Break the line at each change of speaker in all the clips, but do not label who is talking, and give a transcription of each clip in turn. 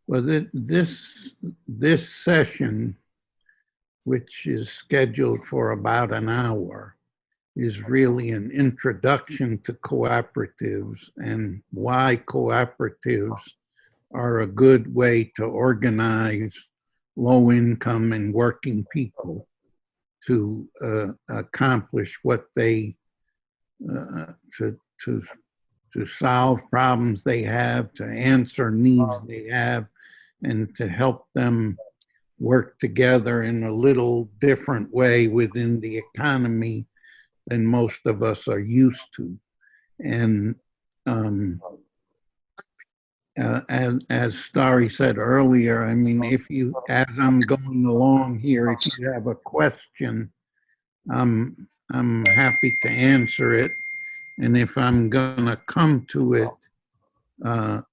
Well, this session, which is scheduled for about an hour, is really an introduction to cooperatives and why cooperatives are a good way to organize low-income and working people to accomplish what they to to solve problems they have, to answer needs they have, and to help them work together in a little different way within the economy than most of us are used to. And as Starry said earlier, I mean, if you, as I'm going along here, if you have a question, I'm happy to answer it. And if I'm gonna come to it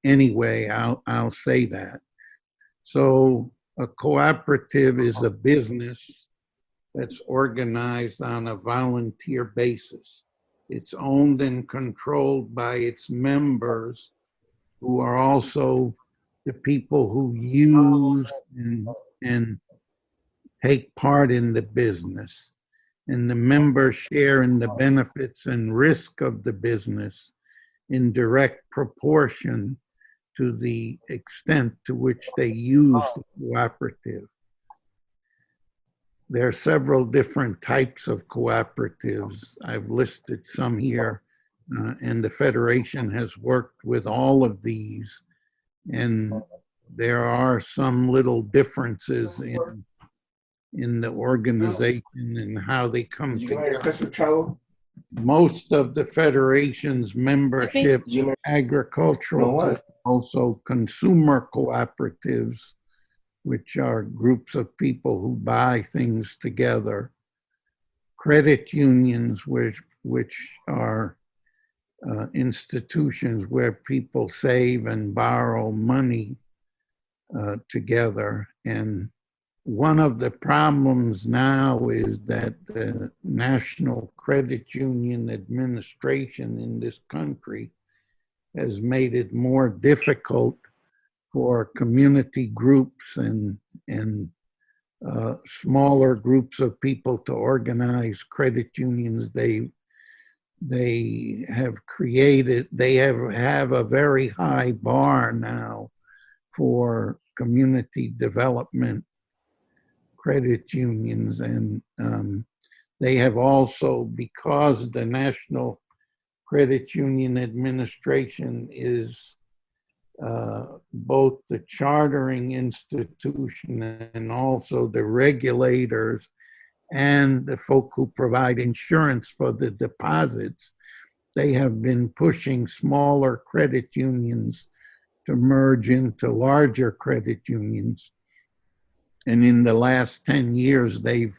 anyway, I'll say that. So a cooperative is a business that's organized on a volunteer basis. It's owned and controlled by its members, who are also the people who use and take part in the business. And the members share in the benefits and risk of the business in direct proportion to the extent to which they use the cooperative. There are several different types of cooperatives. I've listed some here, and the Federation has worked with all of these. And there are some little differences in the organization and how they come together. Most of the Federation's membership, agricultural, also consumer cooperatives, which are groups of people who buy things together, credit unions, which are institutions where people save and borrow money together. And one of the problems now is that the National Credit Union Administration in this country has made it more difficult for community groups and smaller groups of people to organize credit unions. They have created, they have a very high bar now for community development credit unions. And they have also, because the National Credit Union Administration is both the chartering institution and also the regulators and the folk who provide insurance for the deposits, they have been pushing smaller credit unions to merge into larger credit unions. And in the last 10 years, they've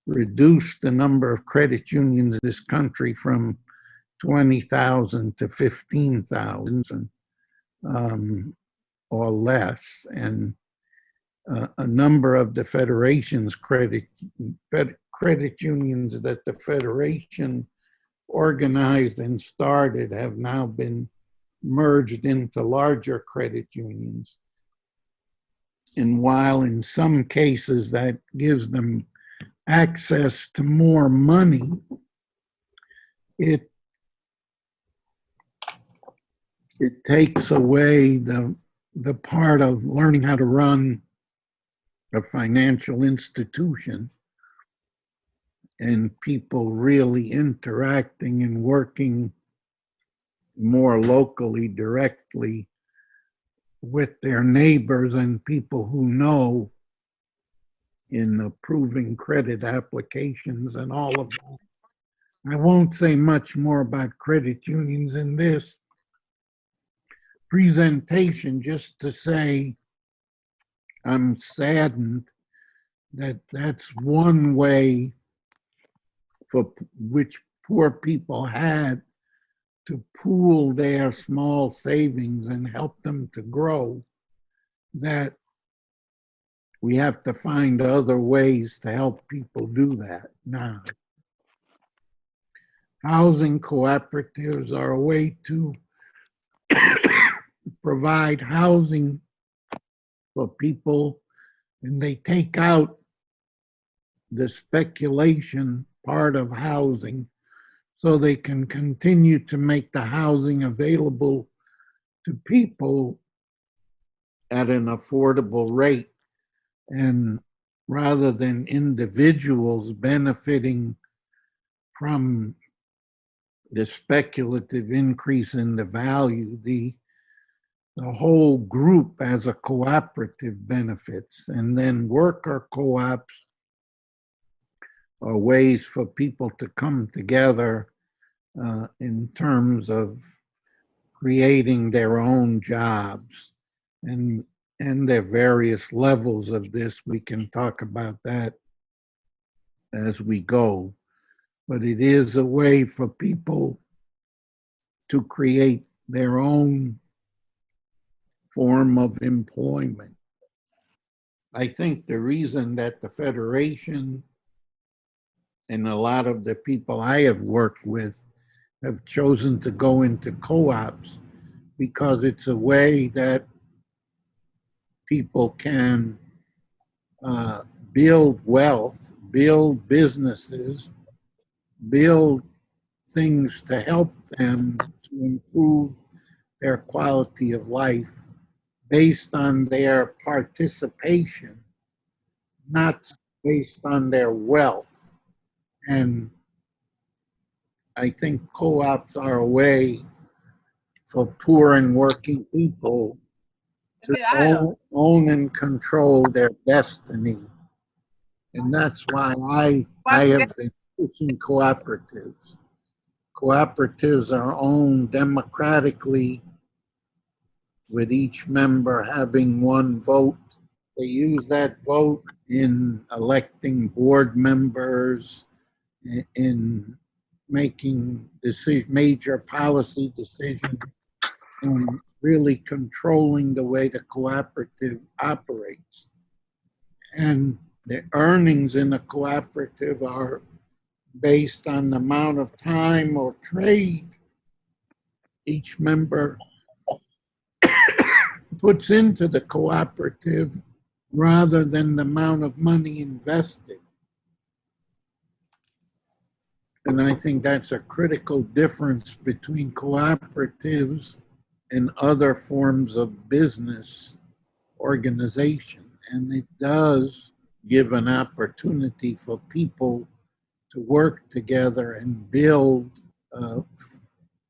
reduced the number of credit unions in this country from 20,000 to 15,000 or less. And a number of the Federation's credit unions that the Federation organized and started have now been merged into larger credit unions. And while in some cases that gives them access to more money, it takes away the part of learning how to run a financial institution and people really interacting and working more locally, directly with their neighbors and people who know in approving credit applications and all of that. I won't say much more about credit unions in this presentation, just to say I'm saddened that that's one way for which poor people had to pool their small savings and help them to grow, that we have to find other ways to help people do that now. Housing cooperatives are a way to provide housing for people, and they take out the speculation part of housing so they can continue to make the housing available to people at an affordable rate. And rather than individuals benefiting from the speculative increase in the value, the whole group as a cooperative benefits. And then worker co-ops are ways for people to come together in terms of creating their own jobs. And there are various levels of this. We can talk about that as we go. But it is a way for people to create their own form of employment. I think the reason that the Federation and a lot of the people I have worked with have chosen to go into co-ops because it's a way that people can build wealth, build businesses, build things to help them to improve their quality of life based on their participation, not based on their wealth. And I think co-ops are a way for poor and working people to own and control their destiny. And that's why I have been pushing cooperatives. Cooperatives are owned democratically with each member having one vote. They use that vote in electing board members, in making major policy decisions, and really controlling the way the cooperative operates. And the earnings in a cooperative are based on the amount of time or trade each member puts into the cooperative rather than the amount of money invested. And I think that's a critical difference between cooperatives and other forms of business organization. And it does give an opportunity for people to work together and build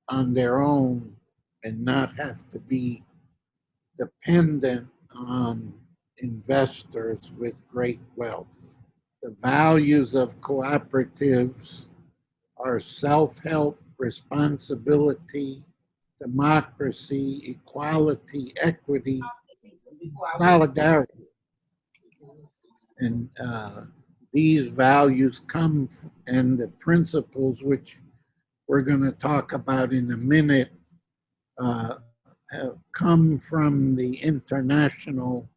on their own and not have to be dependent on investors with great wealth. The values of cooperatives are self-help, responsibility, democracy, equality, equity, solidarity. And these values come, and the principles which we're going to talk about in a minute, have come from the International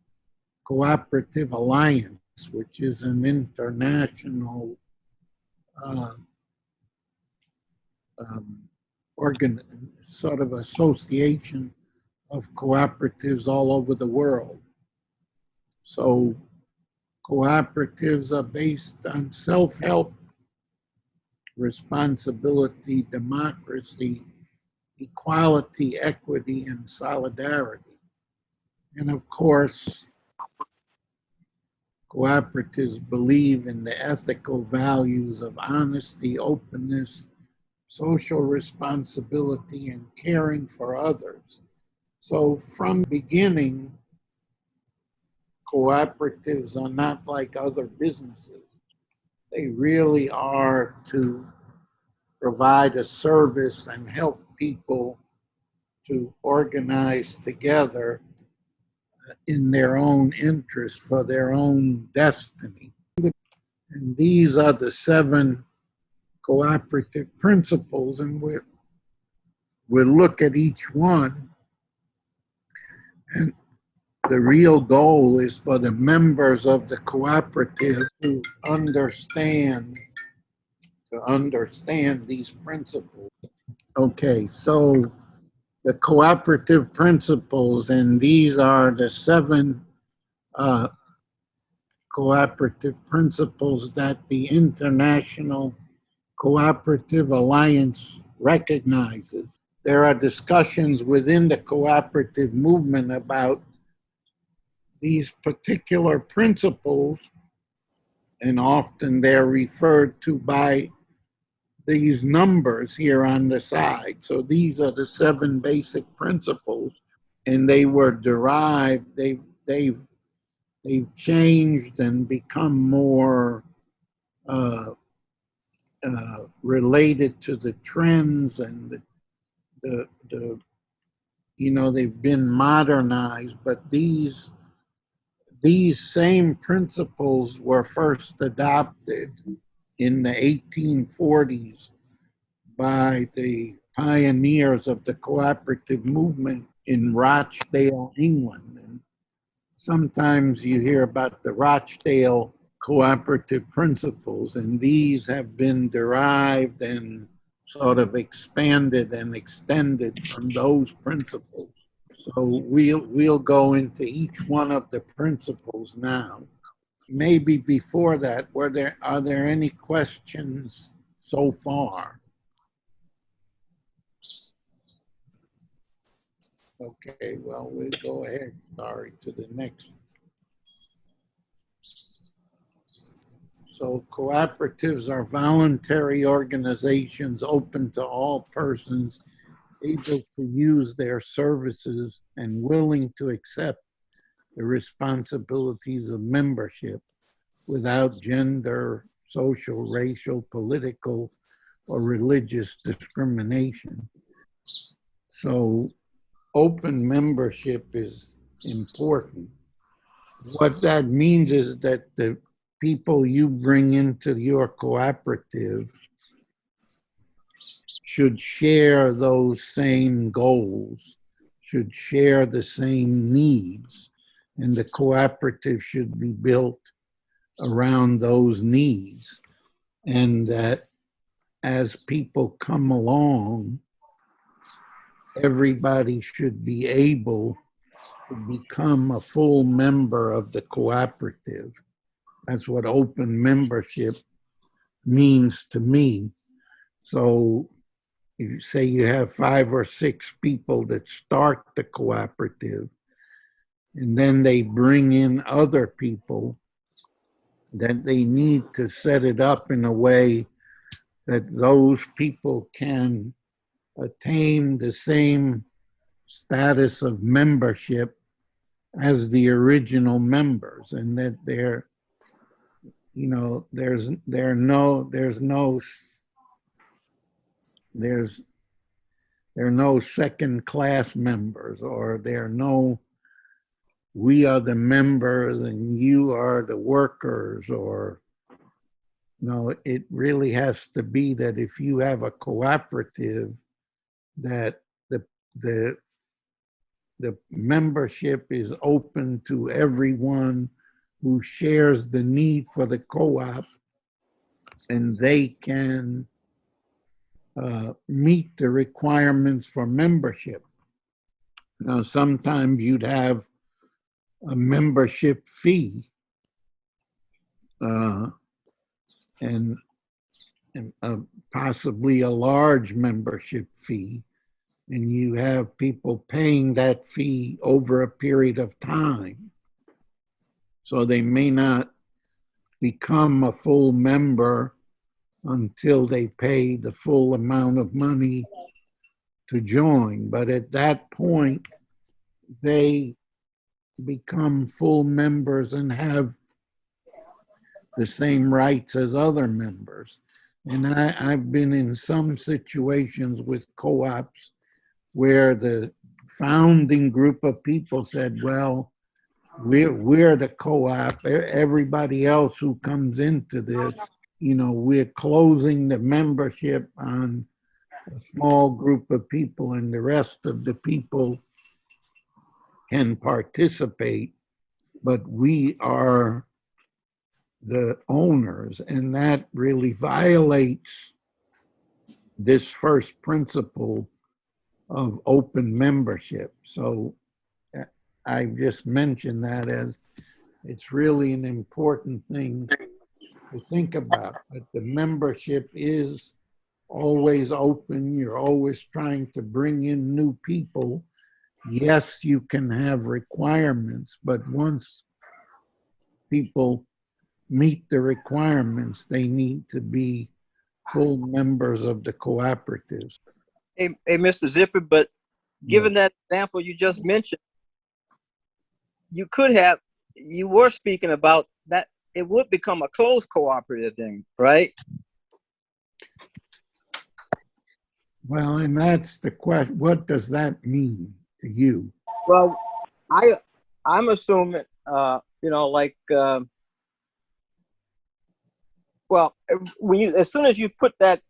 Cooperative Alliance, which is an international sort of association of cooperatives all over the world. So cooperatives are based on self-help, responsibility, democracy, equality, equity, and solidarity. And of course, cooperatives believe in the ethical values of honesty, openness, social responsibility, and caring for others. So from the beginning, cooperatives are not like other businesses. They really are to provide a service and help people to organize together in their own interest for their own destiny. And these are the 7 cooperative principles, and we'll look at each one. And the real goal is for the members of the cooperative to understand these principles. Okay, so the cooperative principles, and these are the 7 uh, cooperative principles that the International Cooperative Alliance recognizes. There are discussions within the cooperative movement about these particular principles, and often they're referred to by these numbers here on the side. So these are the 7 basic principles, and they were derived, they've changed and become more uh, related to the trends and the they've been modernized, but these same principles were first adopted in the 1840s by the pioneers of the cooperative movement in Rochdale, England. And sometimes you hear about the Rochdale cooperative principles, and these have been derived and sort of expanded and extended from those principles. So we'll go into each one of the principles now. Maybe before that, are there any questions so far? Okay, well, we'll go ahead, sorry, to the next. So cooperatives are voluntary organizations open to all persons able to use their services and willing to accept the responsibilities of membership without gender, social, racial, political, or religious discrimination. So open membership is important. What that means is that the people you bring into your cooperative should share those same goals, should share the same needs, and the cooperative should be built around those needs. And that as people come along, everybody should be able to become a full member of the cooperative. That's what open membership means to me. So you say you have 5 or 6 people that start the cooperative, and then they bring in other people, that they need to set it up in a way that those people can attain the same status of membership as the original members, and that they're, there's no second class members, or there are no we are the members and you are the workers, or no, it really has to be that if you have a cooperative, that the the membership is open to everyone who shares the need for the co-op, and they can meet the requirements for membership. Now, sometimes you'd have a membership fee and possibly a large membership fee, and you have people paying that fee over a period of time. So they may not become a full member until they pay the full amount of money to join. But at that point, they become full members and have the same rights as other members. And I've been in some situations with co-ops where the founding group of people said, well, we're the co-op. Everybody else who comes into this, we're closing the membership on a small group of people, and the rest of the people can participate, but we are the owners. And that really violates this first principle of open membership. So I just mentioned that as It's really an important thing to think about. But the membership is always open. You're always trying to bring in new people. Yes, you can have requirements, but once people meet the requirements, they need to be full members of the cooperatives.
Hey, Mr. Zipper, but given
Yeah.
that example you just mentioned, you were speaking about that it would become a closed cooperative then, right?
Well, and that's the question. What does that mean to you?
Well, I'm assuming, like, well, as soon as you put that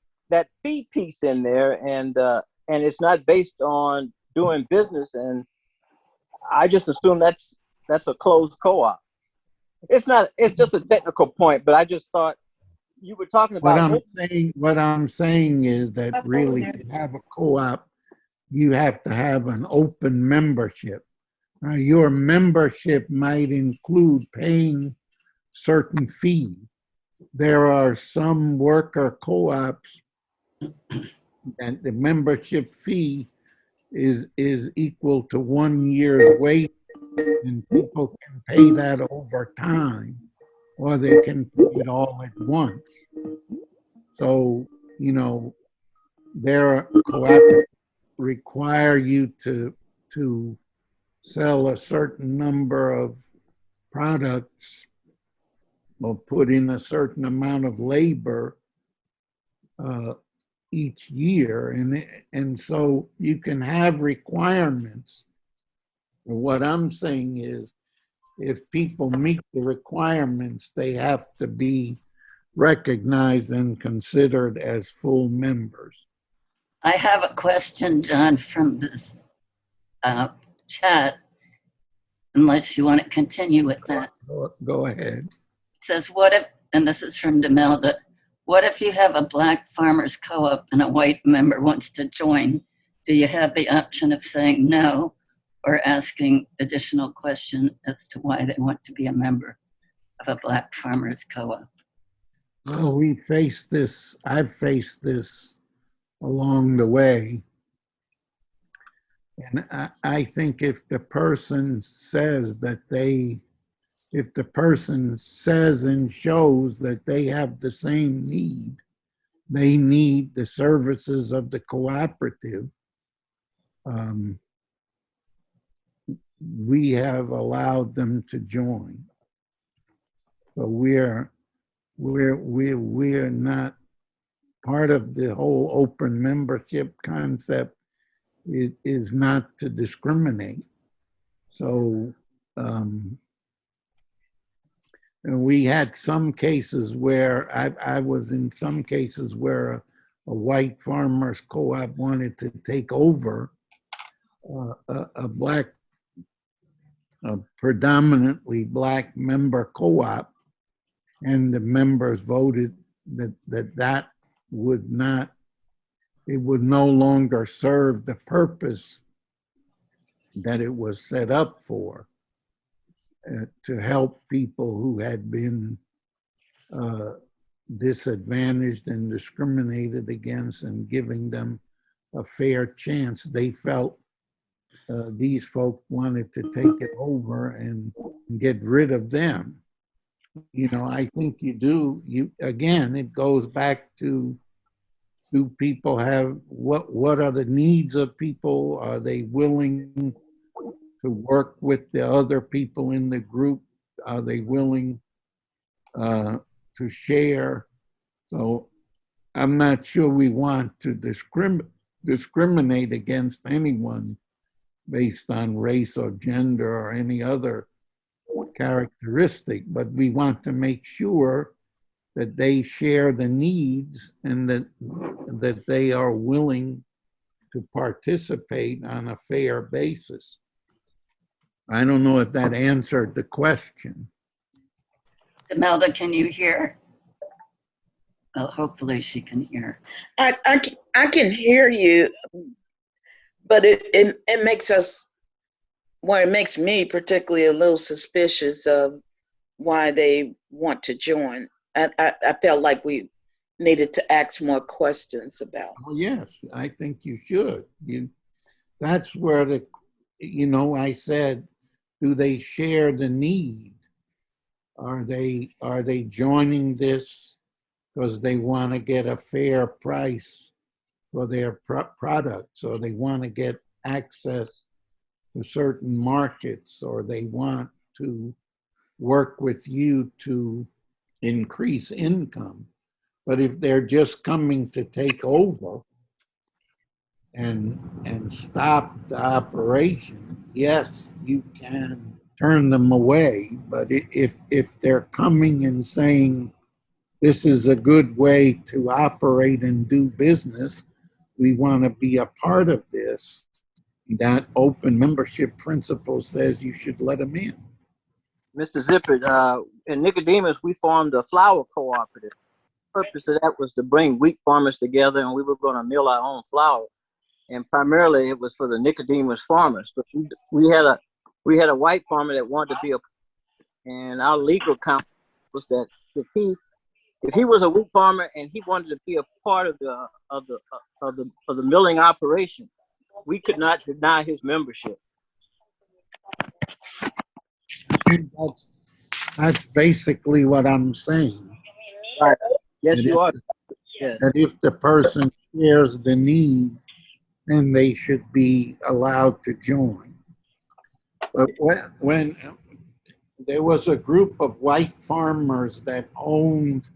fee piece in there, and it's not based on doing business, and I just assume that's a closed co-op. It's not. It's just a technical point, but I just thought you were talking
What
about
I'm saying is that really to have a co-op, you have to have an open membership. Now, your membership might include paying certain fees. There are some worker co-ops and the membership fee is equal to 1 year's wage, and people can pay that over time, or they can pay it all at once. So, you know, their cooperatives require you to sell a certain number of products or put in a certain amount of labor uh, each year, and so you can have requirements. What I'm saying is, if people meet the requirements, they have to be recognized and considered as full members.
I have a question, John, from this chat, unless you want to continue with that.
Go ahead.
It says, what if, and this is from Demelda, what if you have a black farmers co-op and a white member wants to join? Do you have the option of saying no or asking additional question as to why they want to be a member of a black farmers co-op?
Well, I've faced this along the way. And I think if the person says and shows that they have the same need, they need the services of the cooperative, we have allowed them to join. So we're not part of the whole open membership concept. It is not to discriminate. So and we had some cases where I was in some cases where a white farmers co-op wanted to take over a predominantly black member co-op, and the members voted that would not, it would no longer serve the purpose that it was set up for, to help people who had been disadvantaged and discriminated against and giving them a fair chance. They felt these folk wanted to take it over and get rid of them. You know, I think again, it goes back to, do people have, what are the needs of people? Are they willing to work with the other people in the group? Are they willing to share? So I'm not sure we want to discriminate against anyone based on race or gender or any other characteristic, but we want to make sure that they share the needs and that they are willing to participate on a fair basis. I don't know if that answered the question.
Demelda, can you hear? Well, hopefully she can hear.
I can hear you, but it makes us, well, it makes me particularly a little suspicious of why they want to join. I felt like we needed to ask more questions about.
Oh, yes, I think you should. That's where I said, do they share the need? Are they joining this because they want to get a fair price for their products, or they want to get access to certain markets, or they want to work with you to increase income? But if they're just coming to take over and stop the operation, yes, you can turn them away. But if they're coming and saying this is a good way to operate and do business, we want to be a part of this, that open membership principle says you should let them in.
Mr. Zippert, in Nicodemus, we formed a flour cooperative. The purpose of that was to bring wheat farmers together, and we were going to mill our own flour. And primarily, it was for the Nicodemus farmers. But we had a white farmer that wanted to be and our legal counsel was that if he was a wheat farmer and he wanted to be a part of the milling operation, we could not deny his membership.
That's basically what I'm saying.
Right. Yes,
That
you are.
if,
Yes.
that if the person shares the need, then they should be allowed to join. But when there was a group of white farmers that owned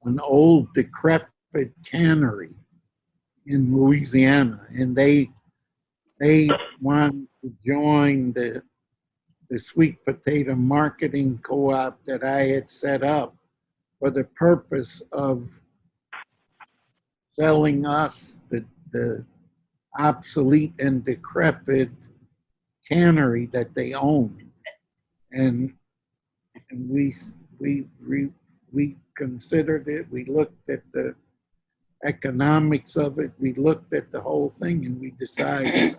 an old decrepit cannery in Louisiana, and they wanted to join the sweet potato marketing co-op that I had set up for the purpose of selling us the obsolete and decrepit cannery that they owned. And we considered it. We looked at the economics of it. We looked at the whole thing, and we decided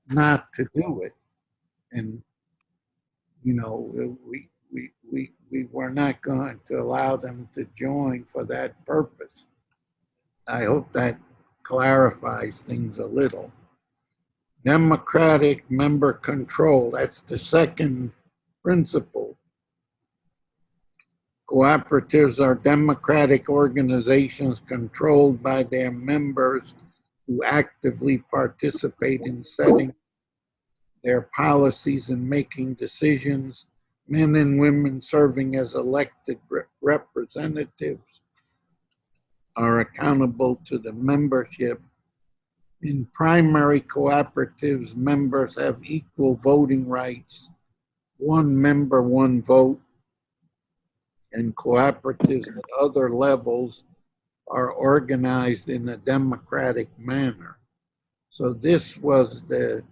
not to do it. And we were not going to allow them to join for that purpose. I hope that clarifies things a little. Democratic member control, that's the second principle. Cooperatives are democratic organizations controlled by their members who actively participate in setting their policies and making decisions. Men and women serving as elected representatives are accountable to the membership. In primary cooperatives, members have equal voting rights, one member, one vote, and cooperatives at other levels are organized in a democratic manner. So this was the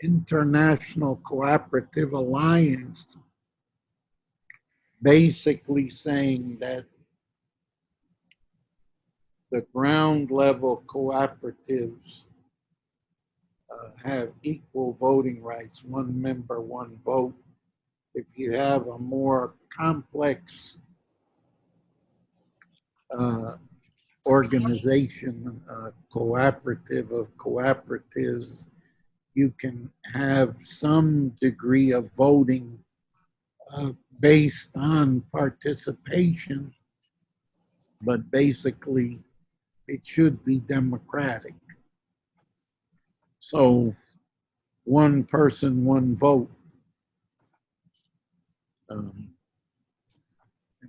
International Cooperative Alliance basically saying that the ground level cooperatives have equal voting rights, one member, one vote. If you have a more complex organization, cooperative of cooperatives, you can have some degree of voting based on participation, but basically it should be democratic. So one person, one vote.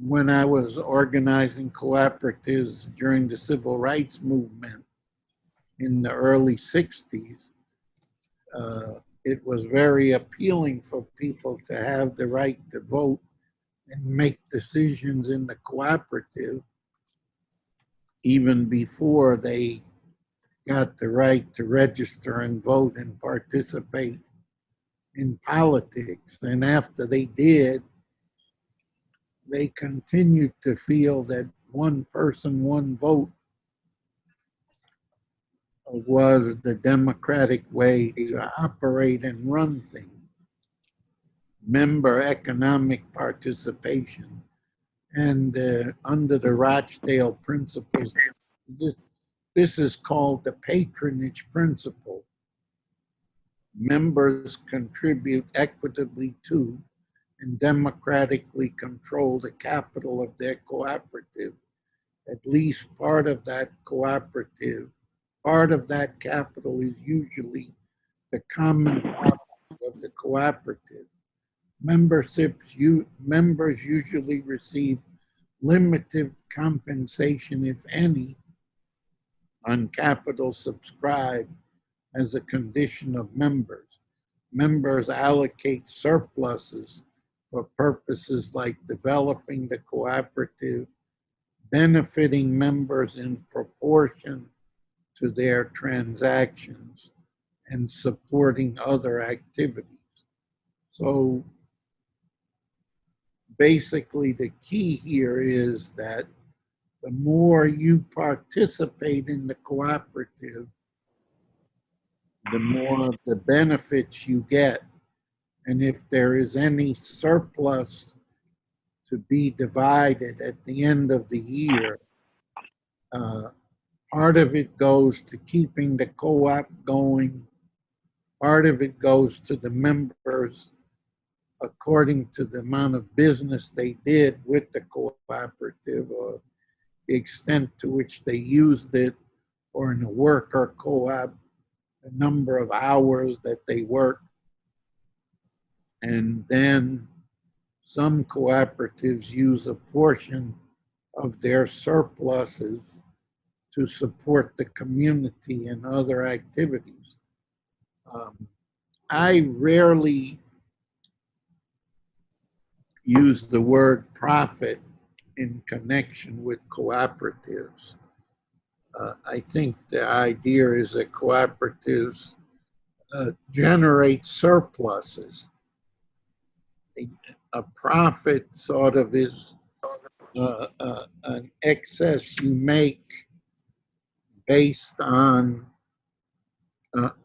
When I was organizing cooperatives during the civil rights movement in the early 60s, it was very appealing for people to have the right to vote and make decisions in the cooperative even before they got the right to register and vote and participate in politics. And after they did, they continued to feel that one person, one vote was the democratic way to operate and run things. member economic participation. And under the Rochdale principles, this is called the patronage principle. Members contribute equitably to and democratically control the capital of their cooperative. At least part of that capital is usually the common capital of the cooperative. Members usually receive limited compensation, if any, on capital subscribed as a condition of members. Members allocate surpluses for purposes like developing the cooperative, benefiting members in proportion to their transactions, and supporting other activities. So basically the key here is that the more you participate in the cooperative, the more of the benefits you get. And if there is any surplus to be divided at the end of the year, part of it goes to keeping the co-op going, part of it goes to the members according to the amount of business they did with the cooperative or the extent to which they used it, or in a worker co-op, the number of hours that they worked. And then some cooperatives use a portion of their surpluses to support the community and other activities. I rarely use the word profit in connection with cooperatives. I think the idea is that cooperatives generate surpluses. A profit sort of is an excess you make based on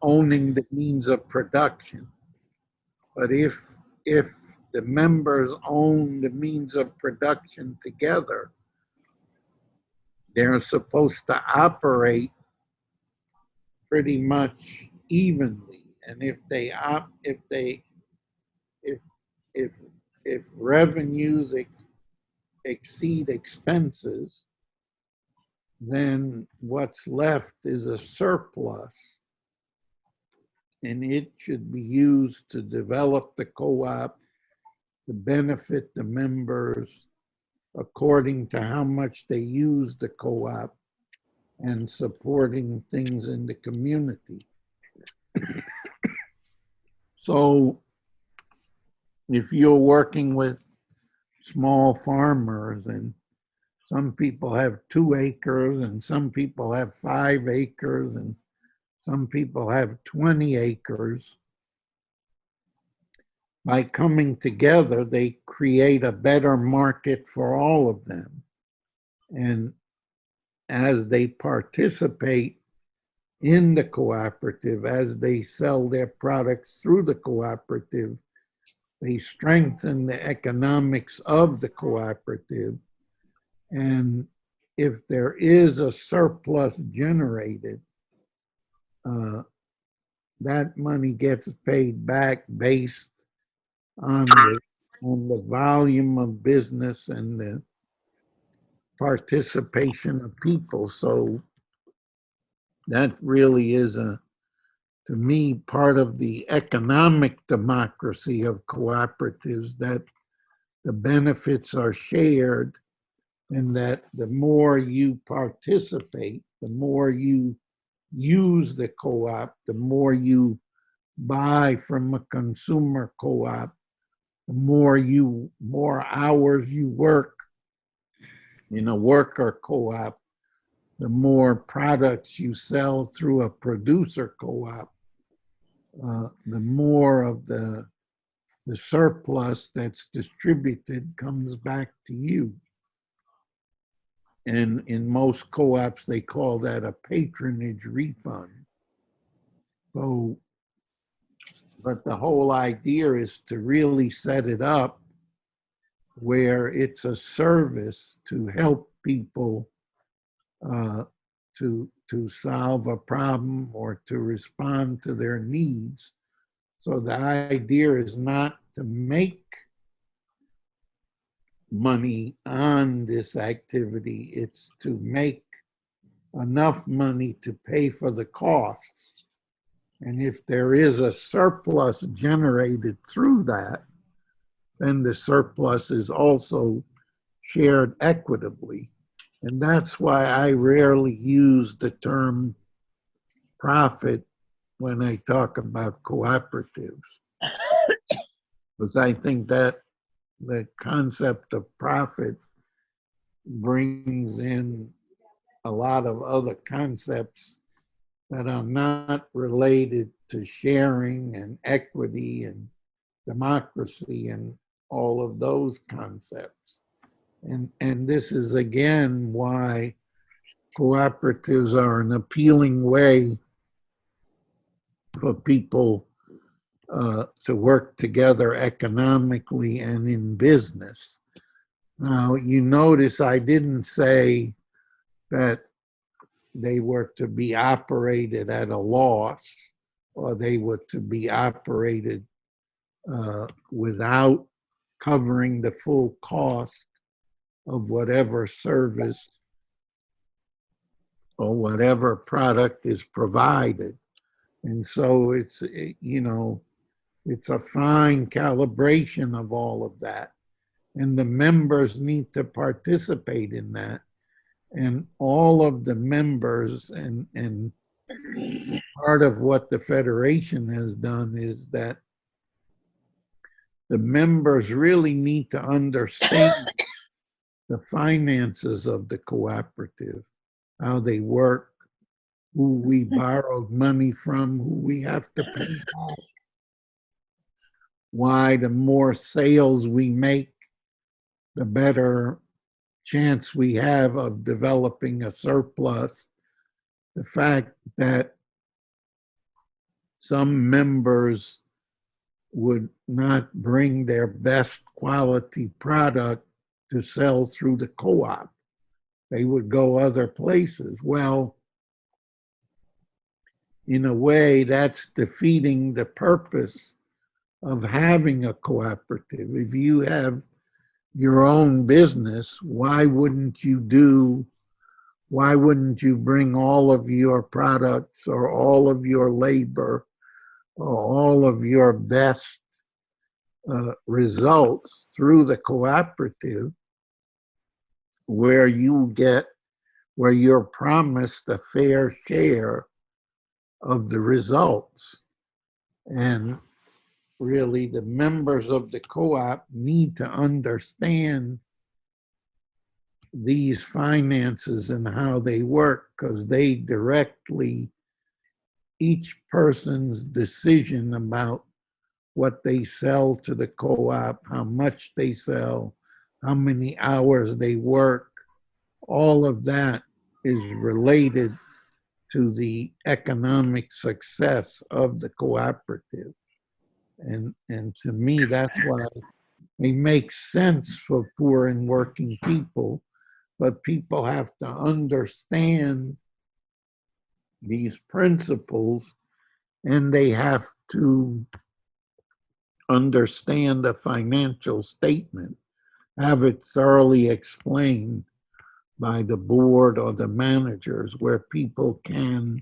owning the means of production. But if the members own the means of production together, they're supposed to operate pretty much evenly. And if revenues exceed expenses, then what's left is a surplus, and it should be used to develop the co-op, to benefit the members according to how much they use the co-op, and supporting things in the community. So if you're working with small farmers, and some people have 2 acres and some people have 5 acres and some people have 20 acres, by coming together, they create a better market for all of them. And as they participate in the cooperative, as they sell their products through the cooperative, they strengthen the economics of the cooperative. And if there is a surplus generated, that money gets paid back based on the volume of business and the participation of people. So that really is, to me, part of the economic democracy of cooperatives, that the benefits are shared, and that the more you participate, the more you use the co-op, the more you buy from a consumer co-op, the more hours you work in a worker co-op, the more products you sell through a producer co-op, the more of the surplus that's distributed comes back to you. And in most co-ops, they call that a patronage refund. So But the whole idea is to really set it up where it's a service to help people to solve a problem or to respond to their needs. So the idea is not to make money on this activity, it's to make enough money to pay for the costs. And if there is a surplus generated through that, then the surplus is also shared equitably. And that's why I rarely use the term profit when I talk about cooperatives. Because I think that the concept of profit brings in a lot of other concepts that are not related to sharing and equity and democracy and all of those concepts. And this is again why cooperatives are an appealing way for people to work together economically and in business. Now, you notice I didn't say that they were to be operated at a loss or they were to be operated without covering the full cost of whatever service or whatever product is provided. And so it's, you know, it's a fine calibration of all of that. And the members need to participate in that. And all of the members and part of what the Federation has done is that the members really need to understand the finances of the cooperative, how they work, who we borrowed money from, who we have to pay back, why the more sales we make, the better chance we have of developing a surplus. The fact that some members would not bring their best quality product to sell through the co-op. They would go other places. Well, in a way, that's defeating the purpose of having a cooperative. If you have your own business, why wouldn't you bring all of your products or all of your labor or all of your best results through the cooperative where you're promised a fair share of the results? And really, the members of the co-op need to understand these finances and how they work, because they directly, each person's decision about what they sell to the co-op, how much they sell, how many hours they work, all of that is related to the economic success of the cooperative. And to me, that's why it makes sense for poor and working people, but people have to understand these principles and they have to understand the financial statement, have it thoroughly explained by the board or the managers where people can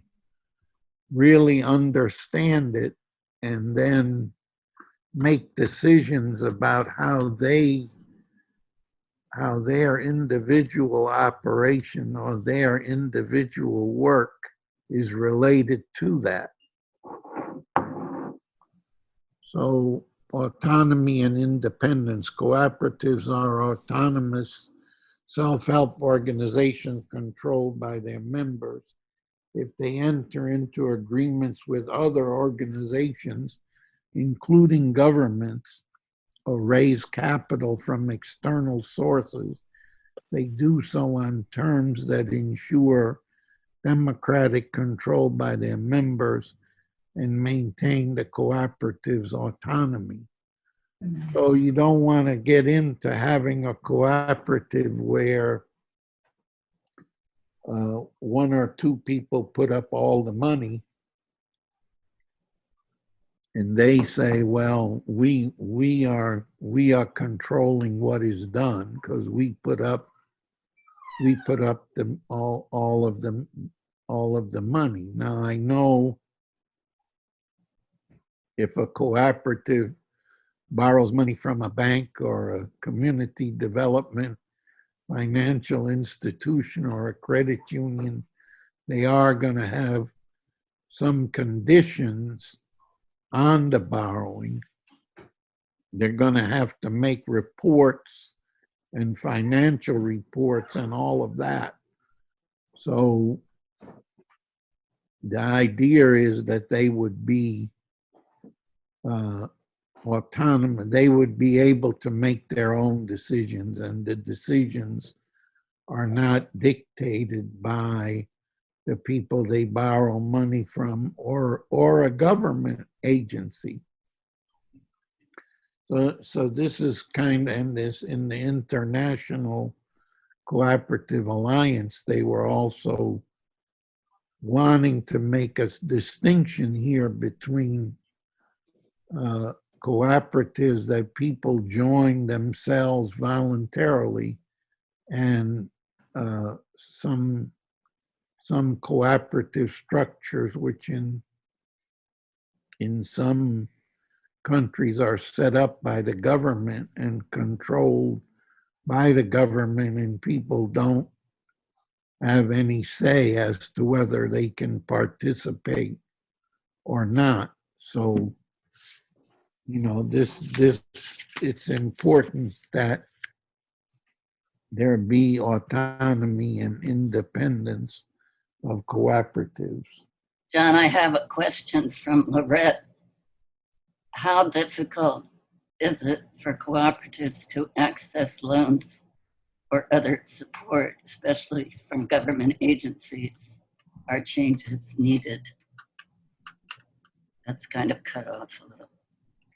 really understand it and then make decisions about how their individual operation or their individual work is related to that. So autonomy and independence. Cooperatives are autonomous self-help organizations controlled by their members. If they enter into agreements with other organizations, including governments, or raise capital from external sources, they do so on terms that ensure democratic control by their members and maintain the cooperative's autonomy. So you don't want to get into having a cooperative where one or two people put up all the money and they say, well, we are controlling what is done because we put up the all of the money. Now I know if a cooperative borrows money from a bank or a community development financial institution or a credit union, they are going to have some conditions on the borrowing. They're going to have to make reports and financial reports and all of that. So the idea is that they would be autonomous. They would be able to make their own decisions, and the decisions are not dictated by the people they borrow money from or a government agency. So this is kind of in the International Cooperative Alliance, they were also wanting to make a distinction here between cooperatives that people join themselves voluntarily and some cooperative structures which in some countries are set up by the government and controlled by the government, and people don't have any say as to whether they can participate or not. So, it's important that there be autonomy and independence of cooperatives.
John, I have a question from Lorette. How difficult is it for cooperatives to access loans or other support, especially from government agencies? Are changes needed? That's kind of cut off a little.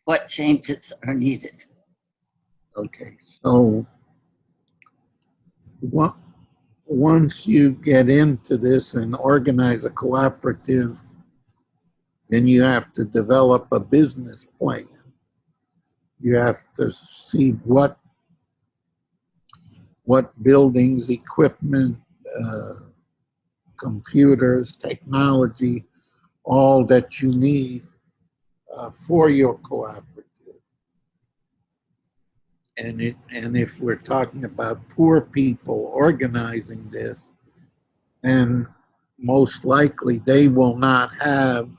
What changes are needed?
Okay, so once you get into this and organize a cooperative, then you have to develop a business plan. You have to see what buildings, equipment, computers, technology, all that you need for your cooperative. And if we're talking about poor people organizing this, then most likely they will not have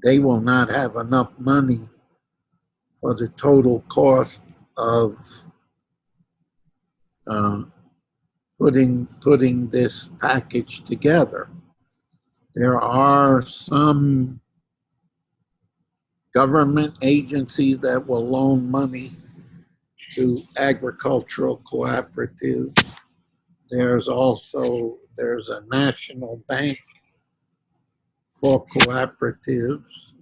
enough money for the total cost of putting this package together. There are some government agencies that will loan money to agricultural cooperatives. There's a national bank for cooperatives.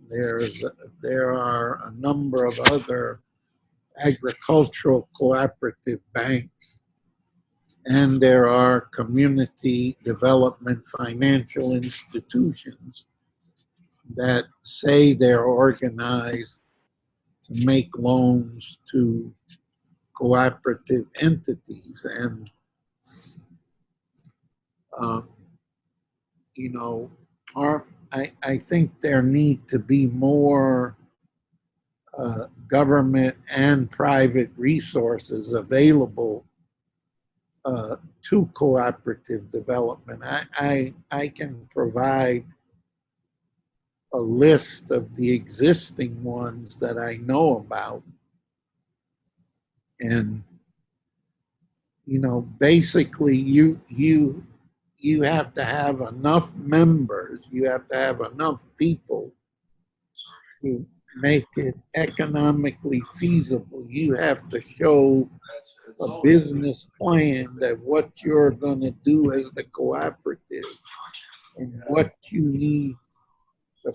There are a number of other agricultural cooperative banks, and there are community development financial institutions that say they're organized to make loans to cooperative entities. And I think there need to be more government and private resources available to cooperative development. I can provide a list of the existing ones that I know about. And, basically you have to have enough members, you have to have enough people to make it economically feasible. You have to show a business plan that what you're going to do as the cooperative and what you need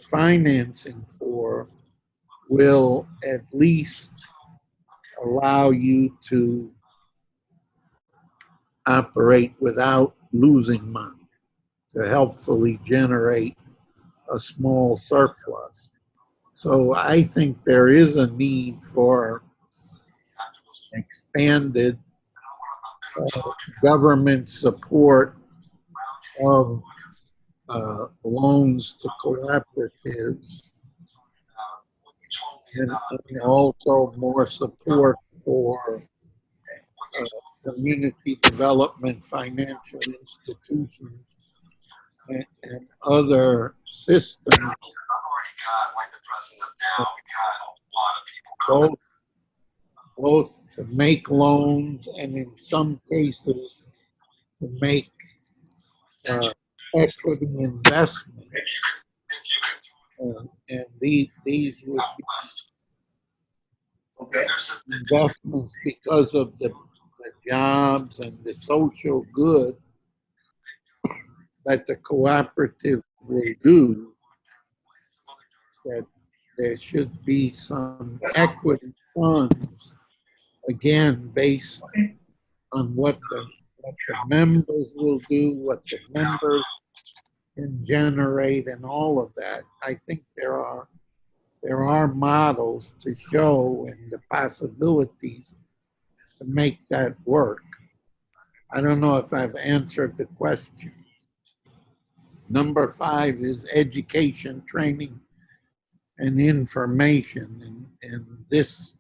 financing for will at least allow you to operate without losing money, to helpfully generate a small surplus. So I think there is a need for expanded government support of loans to cooperatives, and also more support for community development financial institutions and other systems, both, both to make loans and in some cases to make equity investments. And these would be investments because of the jobs and the social good that the cooperative will do, that there should be some equity funds, again, based on what the members will do, what the members can generate, and all of that. I think there are models to show and the possibilities to make that work. I don't know if I've answered the question. Number 5 is education, training, and information. And this,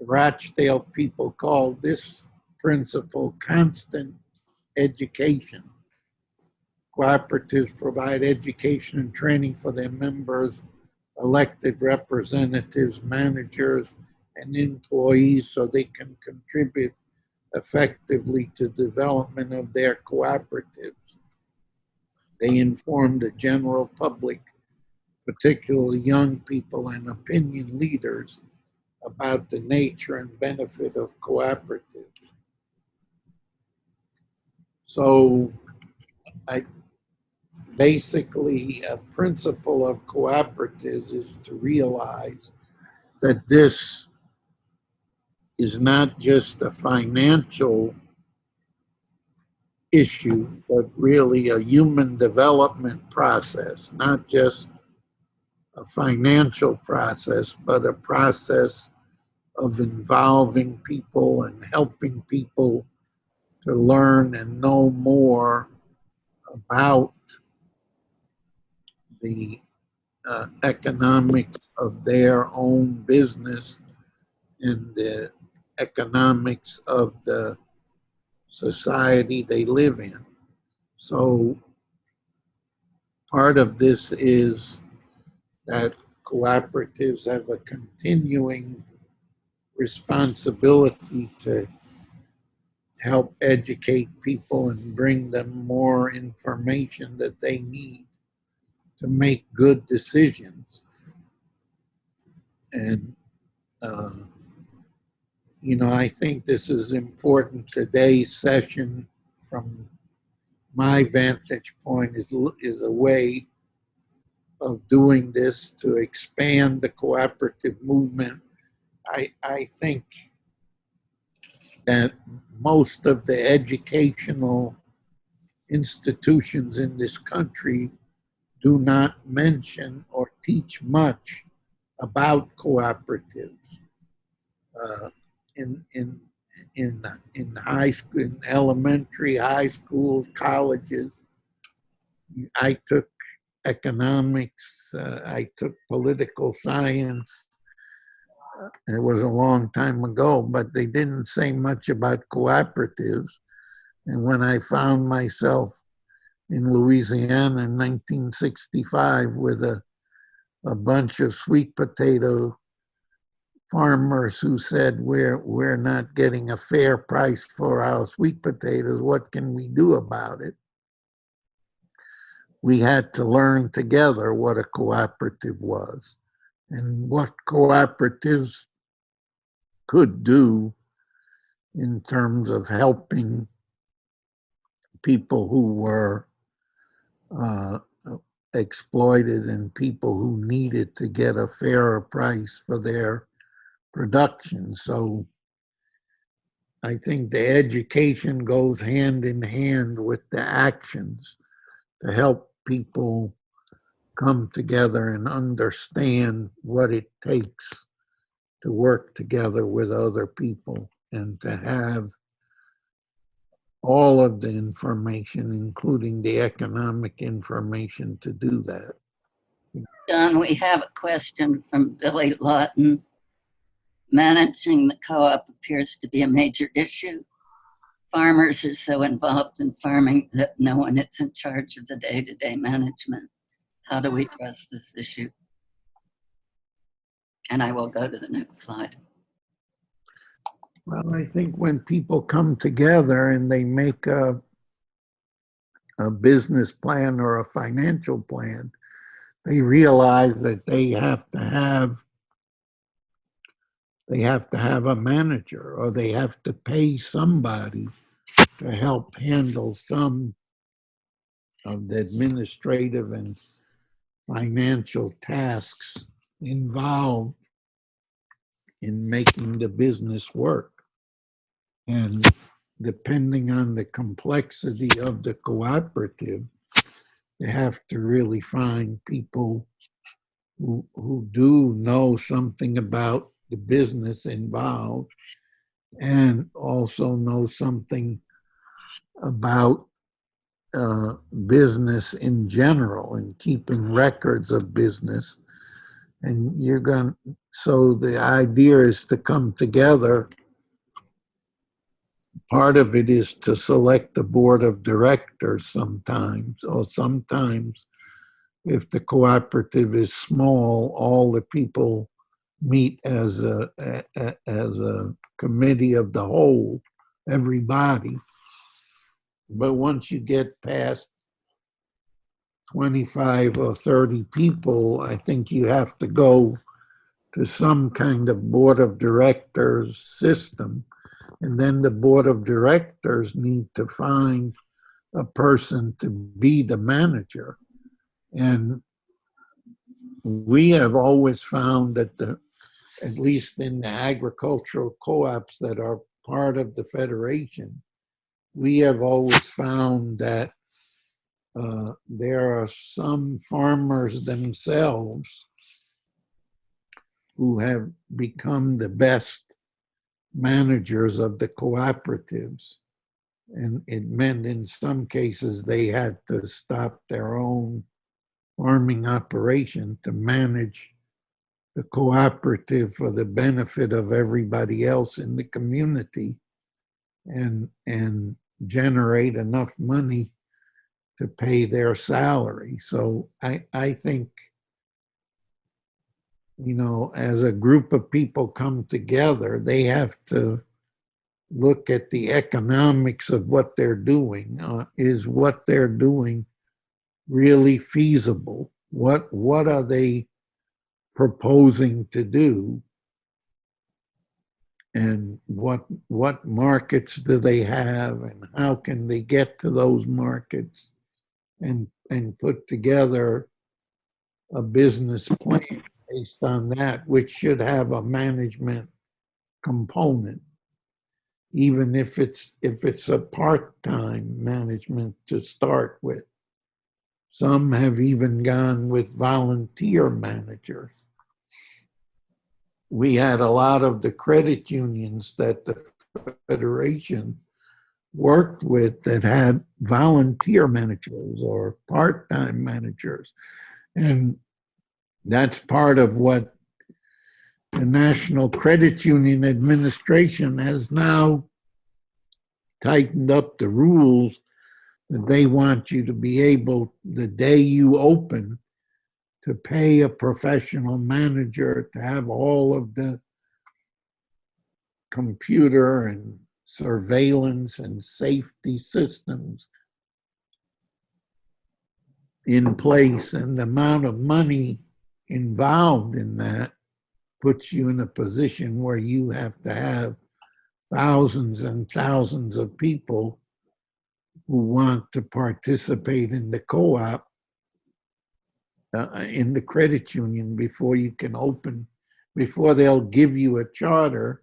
Rochdale people call this principle constant education. Cooperatives provide education and training for their members, elected representatives, managers, and employees so they can contribute effectively to development of their cooperatives. They inform the general public, particularly young people and opinion leaders, about the nature and benefit of cooperatives. So basically a principle of cooperatives is to realize that this is not just a financial issue, but really a human development process, not just a financial process, but a process of involving people and helping people to learn and know more about the economics of their own business and the economics of the society they live in. So part of this is that cooperatives have a continuing responsibility to help educate people and bring them more information that they need to make good decisions. And, I think this is important. Today's session, from my vantage point, is a way of doing this to expand the cooperative movement. I think that most of the educational institutions in this country do not mention or teach much about cooperatives. In high school, in elementary, high schools, colleges. I took economics, I took political science. It was a long time ago, but they didn't say much about cooperatives. And when I found myself in Louisiana in 1965 with a bunch of sweet potato farmers who said, we're not getting a fair price for our sweet potatoes, what can we do about it? We had to learn together what a cooperative was and what cooperatives could do in terms of helping people who were exploited and people who needed to get a fairer price for their production. So I think the education goes hand in hand with the actions to help people come together and understand what it takes to work together with other people and to have all of the information, including the economic information, to do that.
John, we have a question from Billy Lawton. Managing the co-op appears to be a major issue. Farmers are so involved in farming that no one is in charge of the day-to-day management. How do we address this issue? And I will go to the next slide.
Well, I think when people come together and they make a business plan or a financial plan, they realize that they have to have a manager, or they have to pay somebody to help handle some of the administrative and financial tasks involved in making the business work. And depending on the complexity of the cooperative, they have to really find people who do know something about the business involved and also know something about business in general and keeping records of business. And so the idea is to come together. Part of it is to select the board of directors sometimes, or sometimes if the cooperative is small, all the people meet as a committee of the whole, everybody. But once you get past 25 or 30 people, I think you have to go to some kind of board of directors system. And then the board of directors need to find a person to be the manager. And we have always found that at least in the agricultural co-ops that are part of the Federation, we have always found that there are some farmers themselves who have become the best managers of the cooperatives. And it meant in some cases they had to stop their own farming operation to manage the cooperative for the benefit of everybody else in the community and generate enough money to pay their salary. So I think, as a group of people come together, they have to look at the economics of what they're doing. Is what they're doing really feasible? What are they proposing to do? And what markets do they have, and how can they get to those markets, and put together a business plan based on that, which should have a management component, even if it's a part-time management to start with. Some have even gone with volunteer managers. We had a lot of the credit unions that the Federation worked with that had volunteer managers or part-time managers. And that's part of what the National Credit Union Administration has now tightened up the rules, that they want you to be able, the day you open, to pay a professional manager to have all of the computer and surveillance and safety systems in place. And the amount of money involved in that puts you in a position where you have to have thousands and thousands of people who want to participate in the co-op in the credit union before you can open, before they'll give you a charter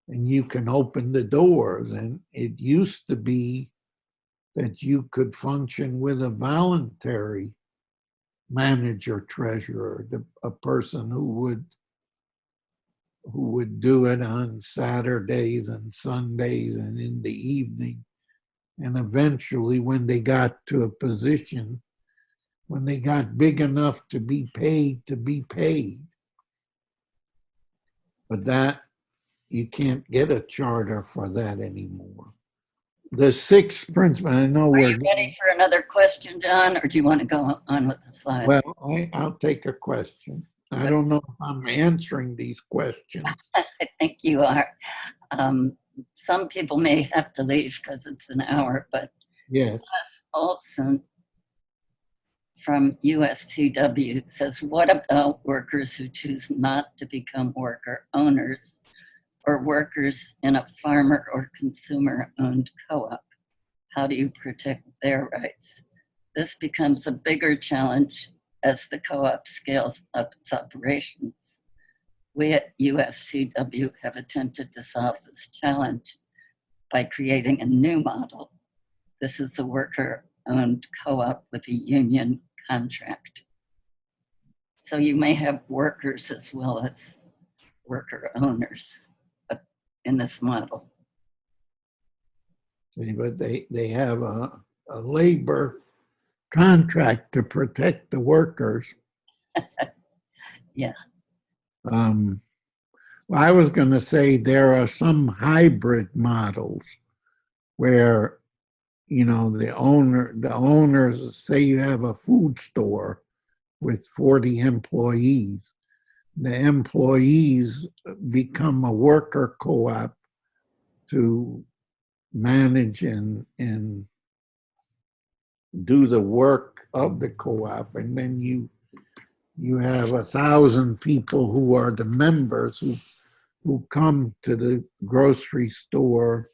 and you can open the doors. And it used to be that you could function with a voluntary manager treasurer, a person who would do it on Saturdays and Sundays and in the evening. And eventually, when they got to a position, when they got big enough to be paid, but that, you can't get a charter for that anymore. The sixth principle, I know
Are
we're
you ready for another question, John, or do you want to go on with the slide?
well, I'll take a question. I don't know if I'm answering these questions.
I think you are. Some people may have to leave because it's an hour, but
Yes.
Les Olson from UFCW says, what about workers who choose not to become worker owners or workers in a farmer or consumer-owned co-op? How do you protect their rights? This becomes a bigger challenge as the co-op scales up its operations. We at UFCW have attempted to solve this challenge by creating a new model. This is a worker-owned co-op with a union contract. So you may have workers as well as worker owners in this model.
But they have a labor contract to protect the workers.
Yeah.
Well, I was going to say there are some hybrid models where, you know, the owners, say you have a food store with 40 employees, the employees become a worker co-op to manage and do the work of the co-op, and then you have 1,000 people who are the members who come to the grocery store,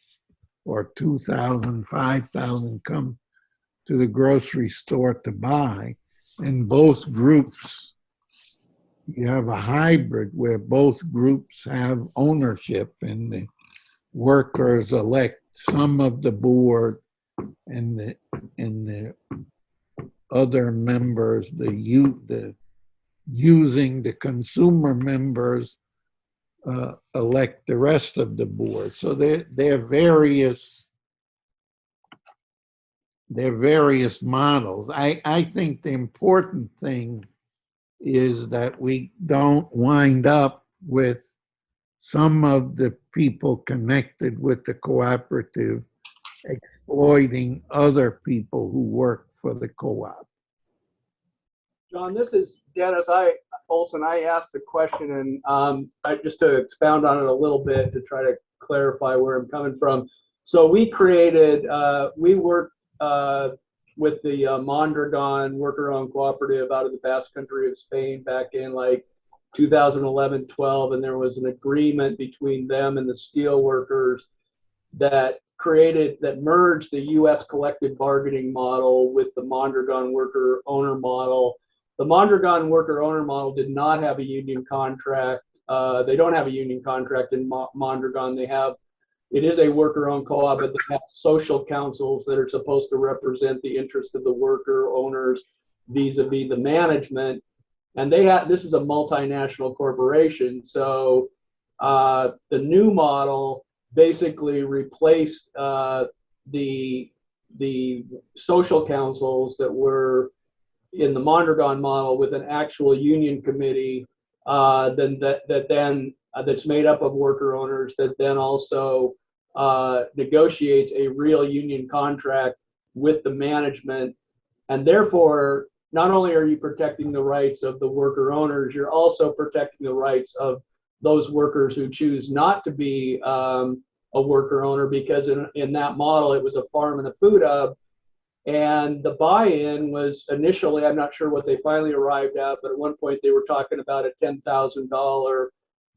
or 2,000, 5,000 come to the grocery store to buy. And both groups, you have a hybrid where both groups have ownership, and the workers elect some of the board, and the other members, the using the consumer members elect the rest of the board. So there are various models. I think the important thing is that we don't wind up with some of the people connected with the cooperative exploiting other people who work for the co-op.
John, this is Dennis Olson. I asked the question, and just to expound on it a little bit to try to clarify where I'm coming from. So we created, we worked with the Mondragon worker-owned cooperative out of the Basque Country of Spain back in like 2011-12, and there was an agreement between them and the steel workers that merged the U.S. collective bargaining model with the Mondragon worker-owner model. The Mondragon worker-owner model did not have a union contract. They don't have a union contract in Mondragon. It is a worker-owned co-op, but they have social councils that are supposed to represent the interest of the worker owners vis-a-vis the management. And this is a multinational corporation. So the new model basically replaced the social councils that were in the Mondragon model with an actual union committee that's made up of worker owners that then also negotiates a real union contract with the management. And therefore, not only are you protecting the rights of the worker owners, you're also protecting the rights of those workers who choose not to be a worker owner, because in that model, it was a farm and a food hub. And the buy-in was initially, I'm not sure what they finally arrived at, but at one point they were talking about a $10,000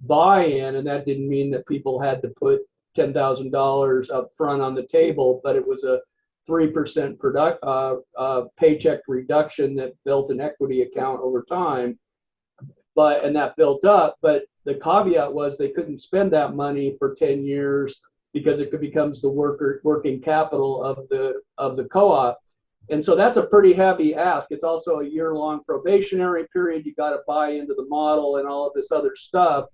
buy-in, and that didn't mean that people had to put $10,000 up front on the table, but it was 3% paycheck reduction that built an equity account over time. And that built up, but the caveat was they couldn't spend that money for 10 years because it becomes the working capital of the co-op. And so that's a pretty heavy ask. It's also a year-long probationary period. You got to buy into the model and all of this other stuff.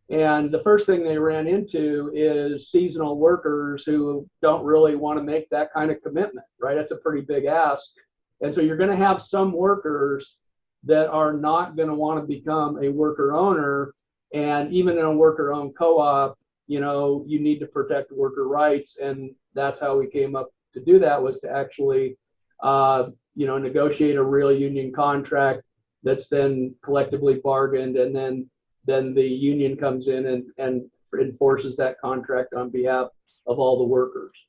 And the first thing they ran into is seasonal workers who don't really want to make that kind of commitment, right? That's a pretty big ask. And so you're going to have some workers that are not going to want to become a worker owner. And even in a worker owned co-op, you need to protect worker rights. And that's how we came up to do that, was to actually, negotiate a real union contract that's then collectively bargained. And then the union comes in and enforces that contract on behalf of all the workers.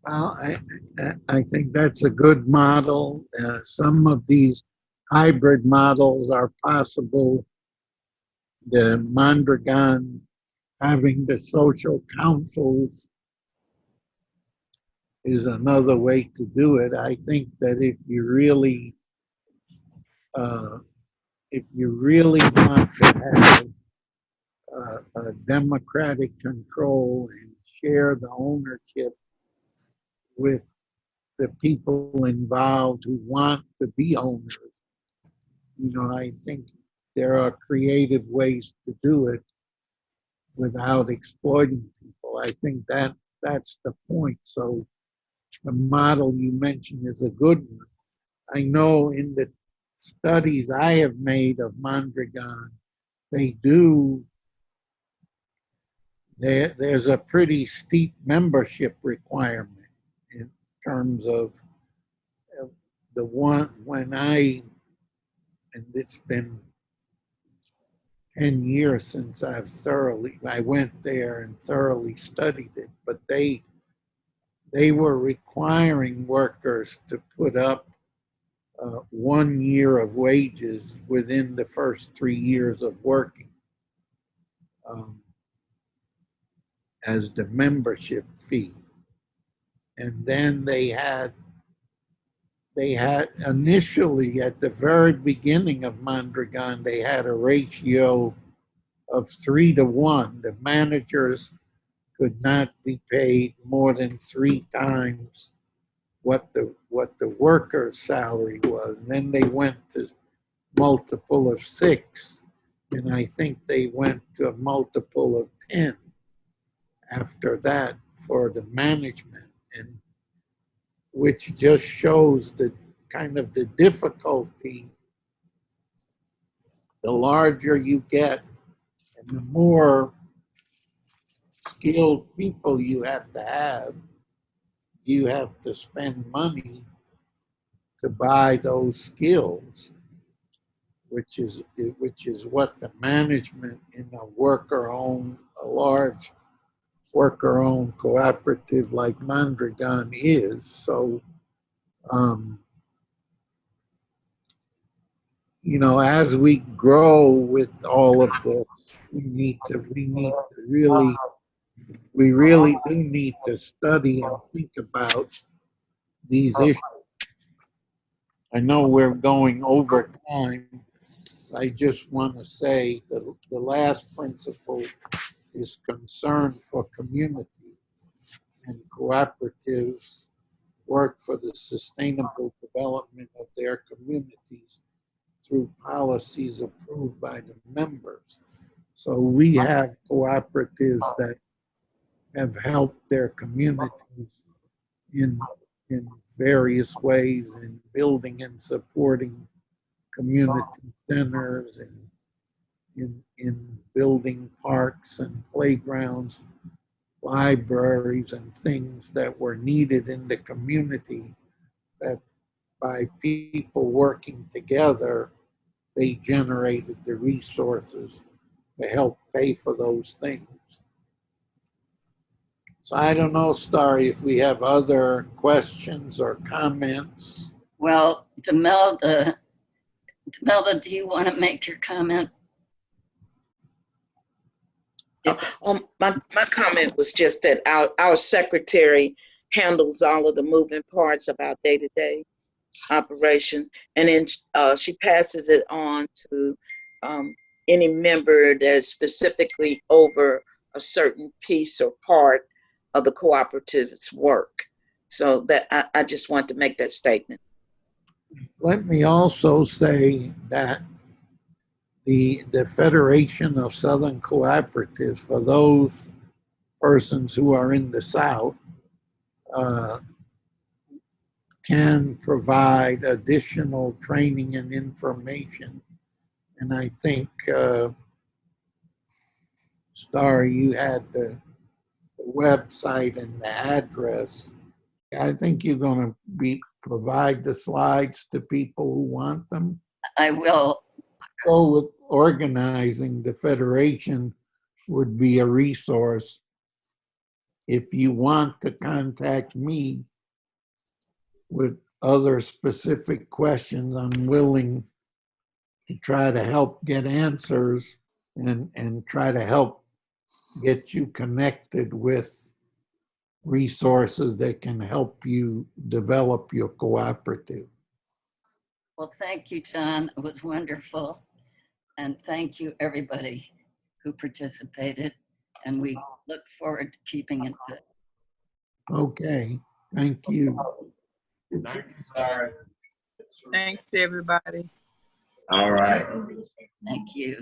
Well, I think that's a good model. Some of these hybrid models are possible. The Mondragon having the social councils is another way to do it. I think that if you really want to have a democratic control and share the ownership with the people involved who want to be owners, I think there are creative ways to do it without exploiting people. I think that's the point. So the model you mentioned is a good one. I know in the studies I have made of Mondragon, there's a pretty steep membership requirement in terms of the one and it's been 10 years since I went there and thoroughly studied it, but they were requiring workers to put up 1 year of wages within the first 3 years of working as the membership fee. And then they had initially at the very beginning of Mondragon, they had a ratio of 3 to 1. The managers could not be paid more than 3 times what the worker's salary was. And then they went to multiple of 6, and I think they went to a multiple of 10 after that for the management, and which just shows the kind of the difficulty. The larger you get and the more skilled people you have to spend money to buy those skills, which is what the management in a large worker-owned cooperative like Mondragon is. So, as we grow with all of this, we really do need to study and think about these issues. I know we're going over time. I just want to say that the last principle is concern for community, and cooperatives work for the sustainable development of their communities through policies approved by the members. So we have cooperatives that have helped their communities in various ways in building and supporting community centers and in building parks and playgrounds, libraries and things that were needed in the community, that by people working together, they generated the resources to help pay for those things. So I don't know, Starry, if we have other questions or comments.
Well, Demelda, do you want to make your comment?
My comment was just that our secretary handles all of the moving parts of our day-to-day operation, and then she passes it on to any member that's specifically over a certain piece or part of the cooperative's work. So that I just want to make that statement.
Let me also say that the Federation of Southern Cooperatives, for those persons who are in the South, can provide additional training and information. And I think, Starry, you had the website and the address. I think you're going to provide the slides to people who want them.
I will.
Go with organizing the Federation would be a resource. If you want to contact me with other specific questions, I'm willing to try to help get answers and try to help get you connected with resources that can help you develop your cooperative.
Well, thank you, John. It was wonderful. And thank you, everybody who participated. And we look forward to keeping in touch.
Okay, thank you.
Thank you, sorry.
Thanks, everybody.
All right.
Thank you.